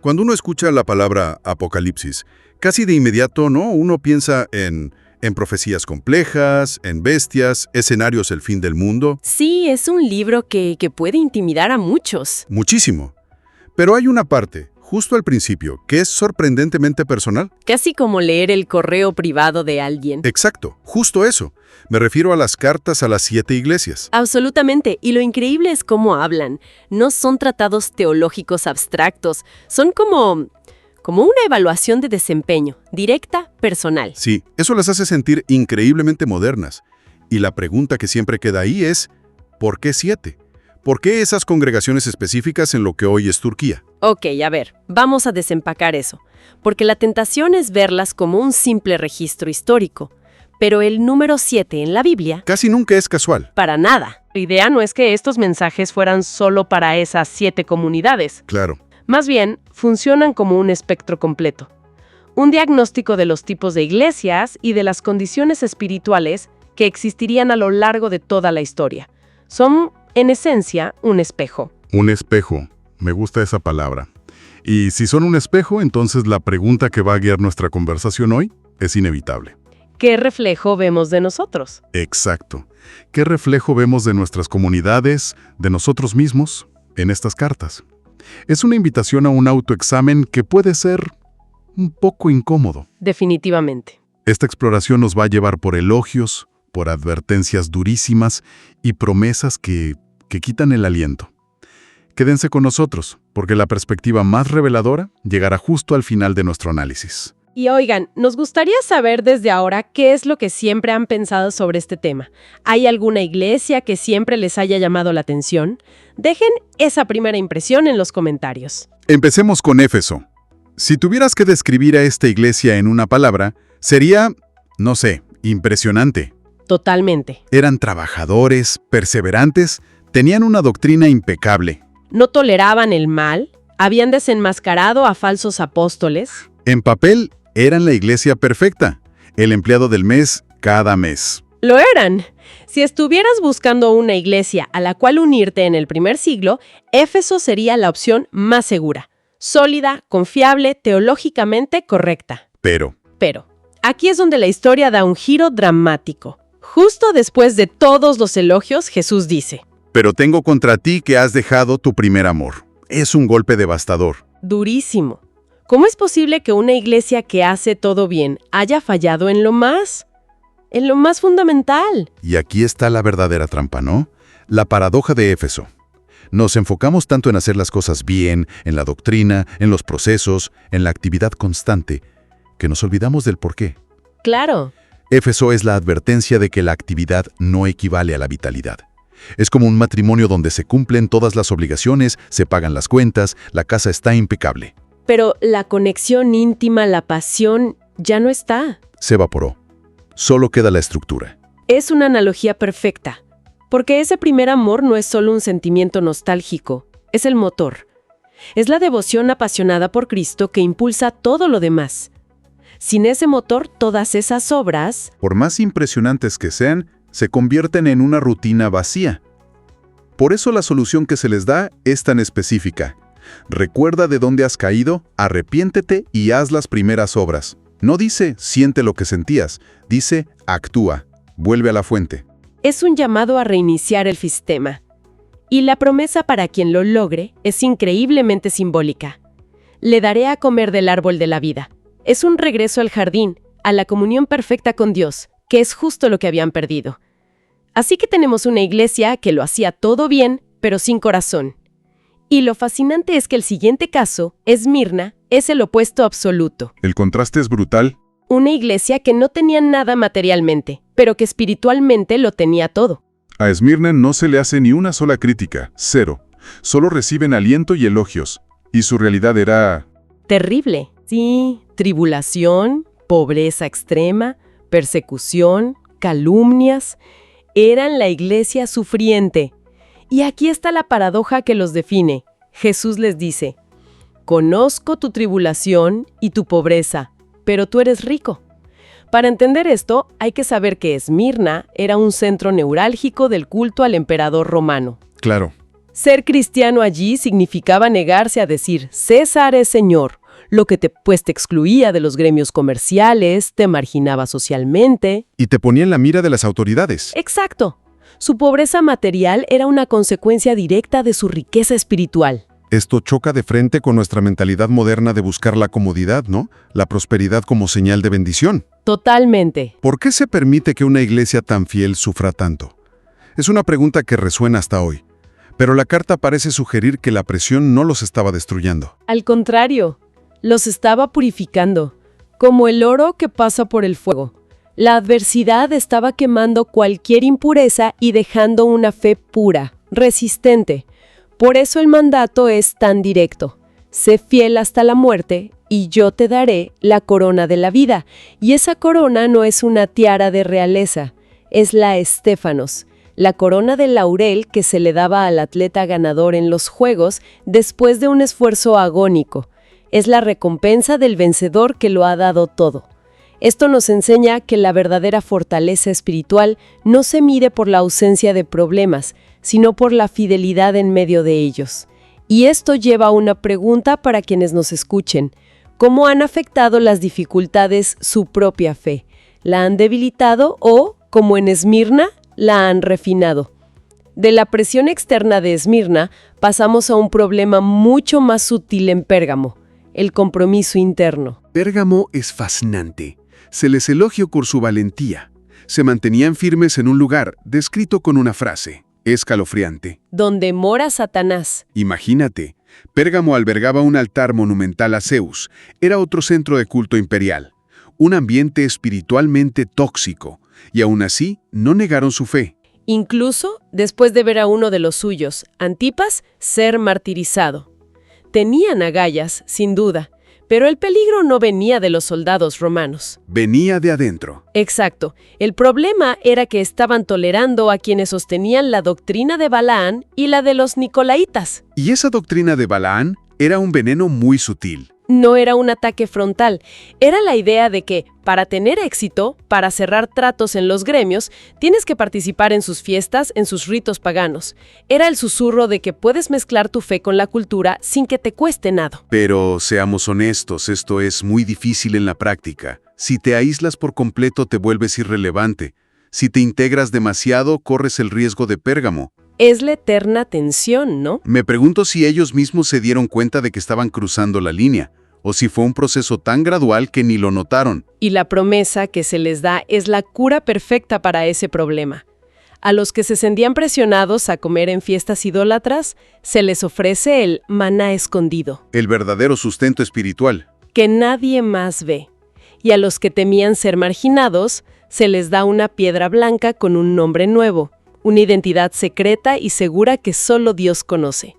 Cuando uno escucha la palabra apocalipsis, casi de inmediato, ¿no? Uno piensa en profecías complejas, en bestias, escenarios del fin del mundo. Sí, es un libro que puede intimidar a muchos. Muchísimo. Pero hay una parte, justo al principio, que es sorprendentemente personal. Casi como leer el correo privado de alguien. Exacto, justo eso. Me refiero a las cartas a las 7 iglesias. Absolutamente, y lo increíble es cómo hablan. No son tratados teológicos abstractos, son como una evaluación de desempeño, directa, personal. Sí, eso las hace sentir increíblemente modernas. Y la pregunta que siempre queda ahí es, ¿por qué 7? ¿Por qué esas congregaciones específicas en lo que hoy es Turquía? Ok, a ver, vamos a desempacar eso, porque la tentación es verlas como un simple registro histórico. Pero el número 7 en la Biblia... Casi nunca es casual. Para nada. La idea no es que estos mensajes fueran solo para esas 7 comunidades. Claro. Más bien, funcionan como un espectro completo. Un diagnóstico de los tipos de iglesias y de las condiciones espirituales que existirían a lo largo de toda la historia. Son, en esencia, un espejo. Un espejo. Me gusta esa palabra. Y si son un espejo, entonces la pregunta que va a guiar nuestra conversación hoy es inevitable. ¿Qué reflejo vemos de nosotros? Exacto. ¿Qué reflejo vemos de nuestras comunidades, de nosotros mismos, en estas cartas? Es una invitación a un autoexamen que puede ser un poco incómodo. Definitivamente. Esta exploración nos va a llevar por elogios, por advertencias durísimas y promesas que quitan el aliento. Quédense con nosotros, porque la perspectiva más reveladora llegará justo al final de nuestro análisis. Y oigan, nos gustaría saber desde ahora qué es lo que siempre han pensado sobre este tema. ¿Hay alguna iglesia que siempre les haya llamado la atención? Dejen esa primera impresión en los comentarios. Empecemos con Éfeso. Si tuvieras que describir a esta iglesia en una palabra, sería, no sé, impresionante. Totalmente. Eran trabajadores, perseverantes, tenían una doctrina impecable. No toleraban el mal, habían desenmascarado a falsos apóstoles. En papel, eran la iglesia perfecta, el empleado del mes cada mes. Lo eran. Si estuvieras buscando una iglesia a la cual unirte en el primer siglo, Éfeso sería la opción más segura, sólida, confiable, teológicamente correcta. Pero, aquí es donde la historia da un giro dramático. Justo después de todos los elogios, Jesús dice: pero tengo contra ti que has dejado tu primer amor. Es un golpe devastador. Durísimo. ¿Cómo es posible que una iglesia que hace todo bien haya fallado en lo más fundamental? Y aquí está la verdadera trampa, ¿no? La paradoja de Éfeso. Nos enfocamos tanto en hacer las cosas bien, en la doctrina, en los procesos, en la actividad constante, que nos olvidamos del porqué. Claro. Éfeso es la advertencia de que la actividad no equivale a la vitalidad. Es como un matrimonio donde se cumplen todas las obligaciones, se pagan las cuentas, la casa está impecable. Pero la conexión íntima, la pasión, ya no está. Se evaporó. Solo queda la estructura. Es una analogía perfecta, porque ese primer amor no es solo un sentimiento nostálgico, es el motor. Es la devoción apasionada por Cristo que impulsa todo lo demás. Sin ese motor, todas esas obras, por más impresionantes que sean, se convierten en una rutina vacía. Por eso la solución que se les da es tan específica. Recuerda de dónde has caído, arrepiéntete y haz las primeras obras. No dice, siente lo que sentías, dice, actúa, vuelve a la fuente. Es un llamado a reiniciar el sistema. Y la promesa para quien lo logre es increíblemente simbólica. Le daré a comer del árbol de la vida. Es un regreso al jardín, a la comunión perfecta con Dios, que es justo lo que habían perdido. Así que tenemos una iglesia que lo hacía todo bien, pero sin corazón. Y lo fascinante es que el siguiente caso, Esmirna, es el opuesto absoluto. El contraste es brutal. Una iglesia que no tenía nada materialmente, pero que espiritualmente lo tenía todo. A Esmirna no se le hace ni una sola crítica, cero. Solo reciben aliento y elogios. Y su realidad era... terrible. Sí, tribulación, pobreza extrema, persecución, calumnias. Eran la iglesia sufriente. Y aquí está la paradoja que los define. Jesús les dice: conozco tu tribulación y tu pobreza, pero tú eres rico. Para entender esto, hay que saber que Esmirna era un centro neurálgico del culto al emperador romano. Claro. Ser cristiano allí significaba negarse a decir César es Señor, lo que te excluía de los gremios comerciales, te marginaba socialmente. Y te ponía en la mira de las autoridades. Exacto. Su pobreza material era una consecuencia directa de su riqueza espiritual. Esto choca de frente con nuestra mentalidad moderna de buscar la comodidad, ¿no? La prosperidad como señal de bendición. Totalmente. ¿Por qué se permite que una iglesia tan fiel sufra tanto? Es una pregunta que resuena hasta hoy. Pero la carta parece sugerir que la presión no los estaba destruyendo. Al contrario, los estaba purificando, como el oro que pasa por el fuego. La adversidad estaba quemando cualquier impureza y dejando una fe pura, resistente. Por eso el mandato es tan directo. Sé fiel hasta la muerte, y yo te daré la corona de la vida. Y esa corona no es una tiara de realeza, es la estéfanos, la corona de laurel que se le daba al atleta ganador en los Juegos después de un esfuerzo agónico. Es la recompensa del vencedor que lo ha dado todo. Esto nos enseña que la verdadera fortaleza espiritual no se mide por la ausencia de problemas, sino por la fidelidad en medio de ellos. Y esto lleva a una pregunta para quienes nos escuchen. ¿Cómo han afectado las dificultades su propia fe? ¿La han debilitado o, como en Esmirna, la han refinado? De la presión externa de Esmirna pasamos a un problema mucho más sutil en Pérgamo, el compromiso interno. Pérgamo es fascinante. Se les elogió por su valentía. Se mantenían firmes en un lugar, descrito con una frase, escalofriante. Donde mora Satanás. Imagínate, Pérgamo albergaba un altar monumental a Zeus. Era otro centro de culto imperial. Un ambiente espiritualmente tóxico. Y aún así, no negaron su fe. Incluso después de ver a uno de los suyos, Antipas, ser martirizado. Tenían agallas, sin duda, pero el peligro no venía de los soldados romanos. Venía de adentro. Exacto. El problema era que estaban tolerando a quienes sostenían la doctrina de Balaán y la de los Nicolaitas. Y esa doctrina de Balaán era un veneno muy sutil. No era un ataque frontal, era la idea de que, para tener éxito, para cerrar tratos en los gremios, tienes que participar en sus fiestas, en sus ritos paganos. Era el susurro de que puedes mezclar tu fe con la cultura sin que te cueste nada. Pero seamos honestos, esto es muy difícil en la práctica. Si te aíslas por completo, te vuelves irrelevante. Si te integras demasiado, corres el riesgo de Pérgamo. Es la eterna tensión, ¿no? Me pregunto si ellos mismos se dieron cuenta de que estaban cruzando la línea, o si fue un proceso tan gradual que ni lo notaron. Y la promesa que se les da es la cura perfecta para ese problema. A los que se sentían presionados a comer en fiestas idólatras, se les ofrece el maná escondido, El verdadero sustento espiritual. que nadie más ve. Y a los que temían ser marginados, se les da una piedra blanca con un nombre nuevo, una identidad secreta y segura que solo Dios conoce.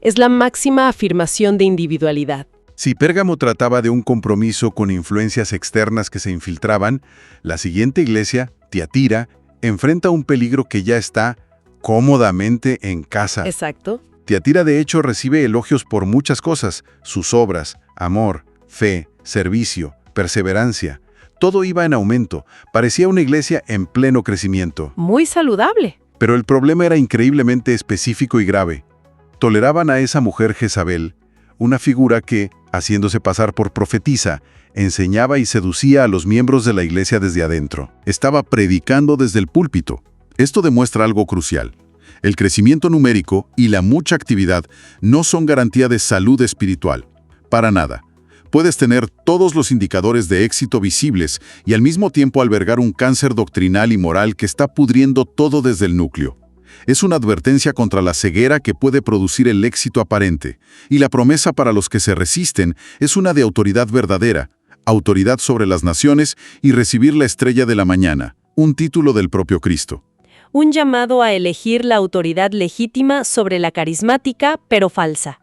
Es la máxima afirmación de individualidad. Si Pérgamo trataba de un compromiso con influencias externas que se infiltraban, la siguiente iglesia, Tiatira, enfrenta un peligro que ya está cómodamente en casa. Exacto. Tiatira de hecho recibe elogios por muchas cosas, sus obras, amor, fe, servicio, perseverancia. Todo iba en aumento, parecía una iglesia en pleno crecimiento. Muy saludable. Pero el problema era increíblemente específico y grave. Toleraban a esa mujer Jezabel, una figura que, haciéndose pasar por profetisa, enseñaba y seducía a los miembros de la iglesia desde adentro. Estaba predicando desde el púlpito. Esto demuestra algo crucial. El crecimiento numérico y la mucha actividad no son garantía de salud espiritual. Para nada. Puedes tener todos los indicadores de éxito visibles y al mismo tiempo albergar un cáncer doctrinal y moral que está pudriendo todo desde el núcleo. Es una advertencia contra la ceguera que puede producir el éxito aparente, y la promesa para los que se resisten es una de autoridad verdadera, autoridad sobre las naciones y recibir la estrella de la mañana, un título del propio Cristo. Un llamado a elegir la autoridad legítima sobre la carismática, pero falsa.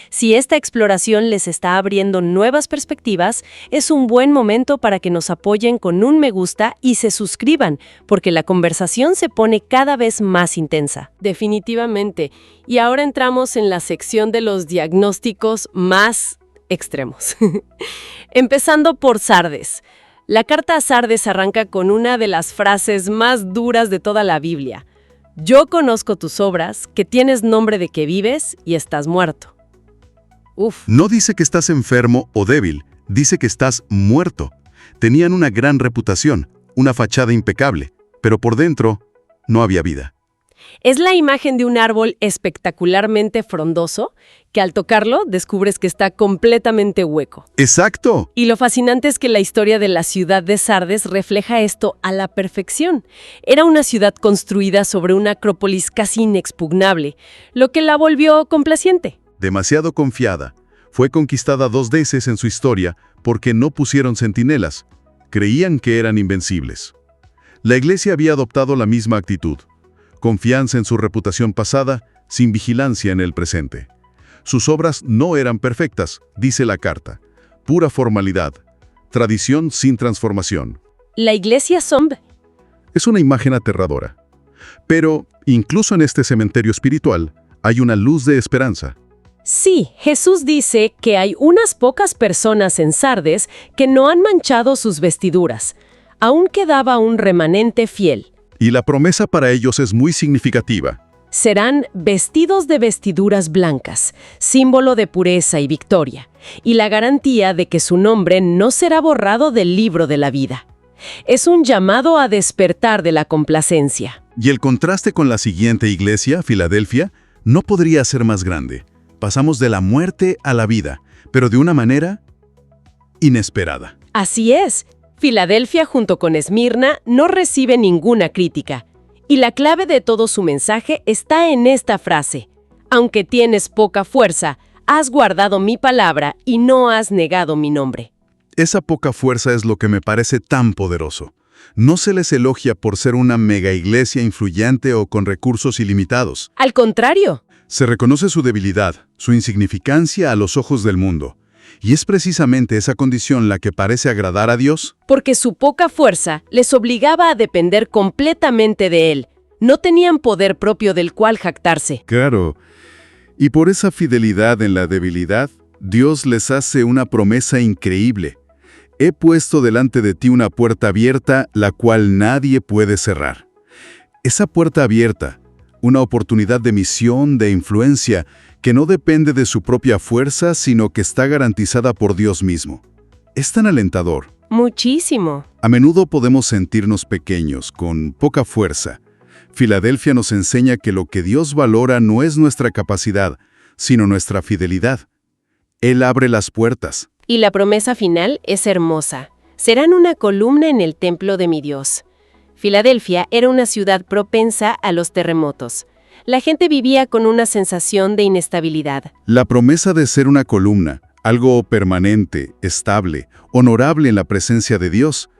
Si esta exploración les está abriendo nuevas perspectivas, es un buen momento para que nos apoyen con un me gusta y se suscriban, porque la conversación se pone cada vez más intensa. Definitivamente. Y ahora entramos en la sección de los diagnósticos más extremos. Empezando por Sardes. La carta a Sardes arranca con una de las frases más duras de toda la Biblia. Yo conozco tus obras, que tienes nombre de que vives y estás muerto. Uf. No dice que estás enfermo o débil, dice que estás muerto. Tenían una gran reputación, una fachada impecable, pero por dentro no había vida. Es la imagen de un árbol espectacularmente frondoso que al tocarlo descubres que está completamente hueco. ¡Exacto! Y lo fascinante es que la historia de la ciudad de Sardes refleja esto a la perfección. Era una ciudad construida sobre una acrópolis casi inexpugnable, lo que la volvió complaciente. Demasiado confiada. Fue conquistada 2 veces en su historia porque no pusieron centinelas. Creían que eran invencibles. La iglesia había adoptado la misma actitud. Confianza en su reputación pasada, sin vigilancia en el presente. Sus obras no eran perfectas, dice la carta. Pura formalidad. Tradición sin transformación. La iglesia zombie. Es una imagen aterradora. Pero, incluso en este cementerio espiritual, hay una luz de esperanza. Sí, Jesús dice que hay unas pocas personas en Sardes que no han manchado sus vestiduras. Aún quedaba un remanente fiel. Y la promesa para ellos es muy significativa. Serán vestidos de vestiduras blancas, símbolo de pureza y victoria, y la garantía de que su nombre no será borrado del libro de la vida. Es un llamado a despertar de la complacencia. Y el contraste con la siguiente iglesia, Filadelfia, no podría ser más grande. Pasamos de la muerte a la vida, pero de una manera inesperada. Así es. Filadelfia, junto con Esmirna, no recibe ninguna crítica. Y la clave de todo su mensaje está en esta frase: aunque tienes poca fuerza, has guardado mi palabra y no has negado mi nombre. Esa poca fuerza es lo que me parece tan poderoso. No se les elogia por ser una mega iglesia influyente o con recursos ilimitados. Al contrario. Se reconoce su debilidad, su insignificancia a los ojos del mundo. Y es precisamente esa condición la que parece agradar a Dios. Porque su poca fuerza les obligaba a depender completamente de Él. No tenían poder propio del cual jactarse. Claro. Y por esa fidelidad en la debilidad, Dios les hace una promesa increíble. He puesto delante de ti una puerta abierta, la cual nadie puede cerrar. Esa puerta abierta, una oportunidad de misión, de influencia, que no depende de su propia fuerza, sino que está garantizada por Dios mismo. Es tan alentador. Muchísimo. A menudo podemos sentirnos pequeños, con poca fuerza. Filadelfia nos enseña que lo que Dios valora no es nuestra capacidad, sino nuestra fidelidad. Él abre las puertas. Y la promesa final es hermosa. Serán una columna en el templo de mi Dios. Filadelfia era una ciudad propensa a los terremotos. La gente vivía con una sensación de inestabilidad. La promesa de ser una columna, algo permanente, estable, honorable en la presencia de Dios,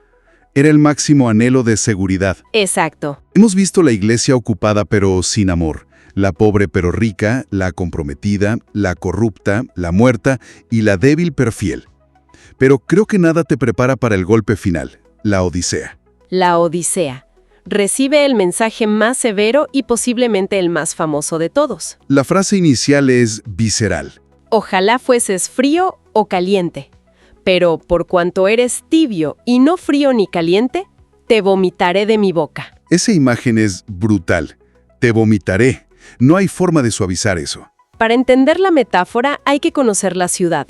era el máximo anhelo de seguridad. Exacto. Hemos visto la iglesia ocupada pero sin amor, la pobre pero rica, la comprometida, la corrupta, la muerta y la débil pero fiel. Pero creo que nada te prepara para el golpe final, la Odisea. La Odisea. Recibe el mensaje más severo y posiblemente el más famoso de todos. La frase inicial es visceral. Ojalá fueses frío o caliente, pero por cuanto eres tibio y no frío ni caliente, te vomitaré de mi boca. Esa imagen es brutal. Te vomitaré. No hay forma de suavizar eso. Para entender la metáfora hay que conocer la ciudad.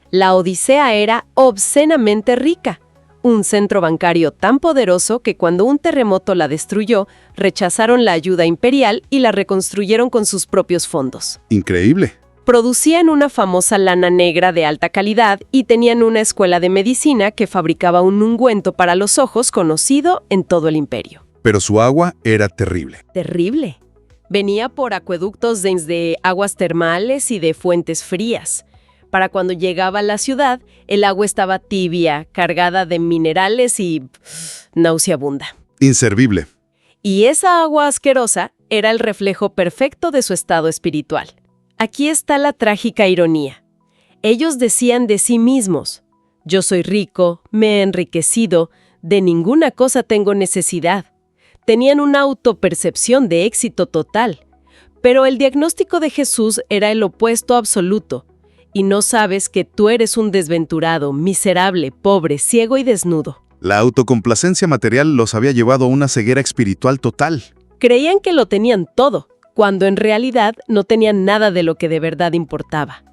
La Odisea era obscenamente rica. Un centro bancario tan poderoso que cuando un terremoto la destruyó, rechazaron la ayuda imperial y la reconstruyeron con sus propios fondos. Increíble. Producían una famosa lana negra de alta calidad y tenían una escuela de medicina que fabricaba un ungüento para los ojos conocido en todo el imperio. Pero su agua era terrible. Terrible. Venía por acueductos de aguas termales y de fuentes frías. Para cuando llegaba a la ciudad, el agua estaba tibia, cargada de minerales y nauseabunda. Inservible. Y esa agua asquerosa era el reflejo perfecto de su estado espiritual. Aquí está la trágica ironía. Ellos decían de sí mismos: yo soy rico, me he enriquecido, de ninguna cosa tengo necesidad. Tenían una autopercepción de éxito total. Pero el diagnóstico de Jesús era el opuesto absoluto. Y no sabes que tú eres un desventurado, miserable, pobre, ciego y desnudo. La autocomplacencia material los había llevado a una ceguera espiritual total. Creían que lo tenían todo, cuando en realidad no tenían nada de lo que de verdad importaba.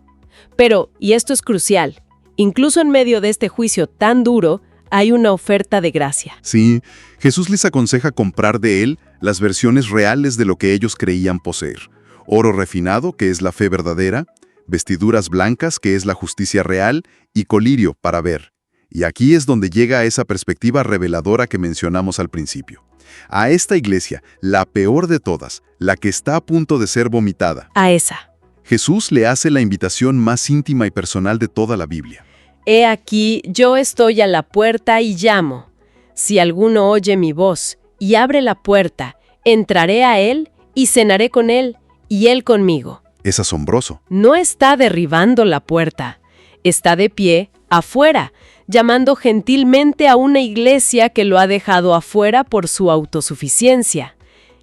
Pero, y esto es crucial, incluso en medio de este juicio tan duro, hay una oferta de gracia. Sí, Jesús les aconseja comprar de Él las versiones reales de lo que ellos creían poseer. Oro refinado, que es la fe verdadera, vestiduras blancas, que es la justicia real, y colirio para ver. Y aquí es donde llega esa perspectiva reveladora que mencionamos al principio. A esta iglesia, la peor de todas, la que está a punto de ser vomitada, A esa. Jesús le hace la invitación más íntima y personal de toda la Biblia. He aquí, yo estoy a la puerta y llamo. Si alguno oye mi voz y abre la puerta, entraré a él y cenaré con él y él conmigo. Es asombroso. No está derribando la puerta, está de pie, afuera, llamando gentilmente a una iglesia que lo ha dejado afuera por su autosuficiencia.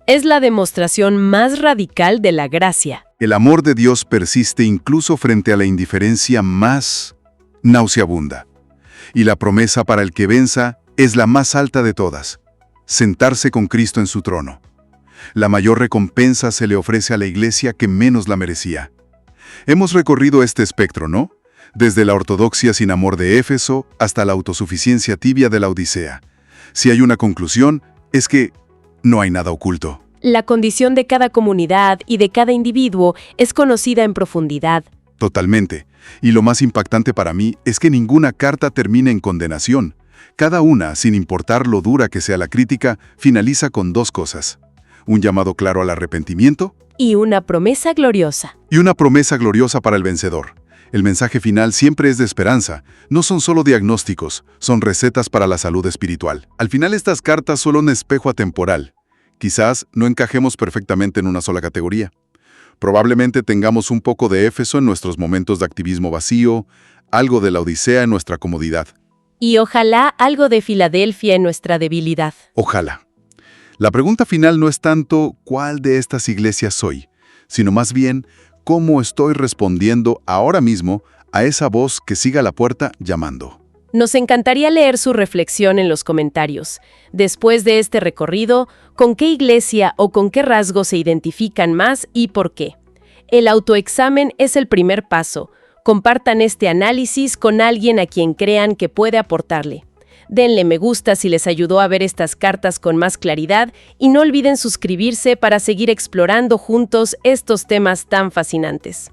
Es la demostración más radical de la gracia. El amor de Dios persiste incluso frente a la indiferencia más nauseabunda. Y la promesa para el que venza es la más alta de todas: sentarse con Cristo en su trono. La mayor recompensa se le ofrece a la iglesia que menos la merecía. Hemos recorrido este espectro, ¿no? Desde la ortodoxia sin amor de Éfeso hasta la autosuficiencia tibia de la Odisea. Si hay una conclusión, es que no hay nada oculto. La condición de cada comunidad y de cada individuo es conocida en profundidad. Totalmente. Y lo más impactante para mí es que ninguna carta termina en condenación. Cada una, sin importar lo dura que sea la crítica, finaliza con dos cosas: un llamado claro al arrepentimiento Y una promesa gloriosa. y una promesa gloriosa para el vencedor. El mensaje final siempre es de esperanza. No son solo diagnósticos, son recetas para la salud espiritual. Al final estas cartas son un espejo atemporal. Quizás no encajemos perfectamente en una sola categoría. Probablemente tengamos un poco de Éfeso en nuestros momentos de activismo vacío, algo de la Odisea en nuestra comodidad. Y ojalá algo de Filadelfia en nuestra debilidad. Ojalá. La pregunta final no es tanto ¿cuál de estas iglesias soy?, sino más bien ¿cómo estoy respondiendo ahora mismo a esa voz que sigue a la puerta llamando? Nos encantaría leer su reflexión en los comentarios. Después de este recorrido, ¿con qué iglesia o con qué rasgo se identifican más y por qué? El autoexamen es el primer paso. Compartan este análisis con alguien a quien crean que puede aportarle. Denle me gusta si les ayudó a ver estas cartas con más claridad y no olviden suscribirse para seguir explorando juntos estos temas tan fascinantes.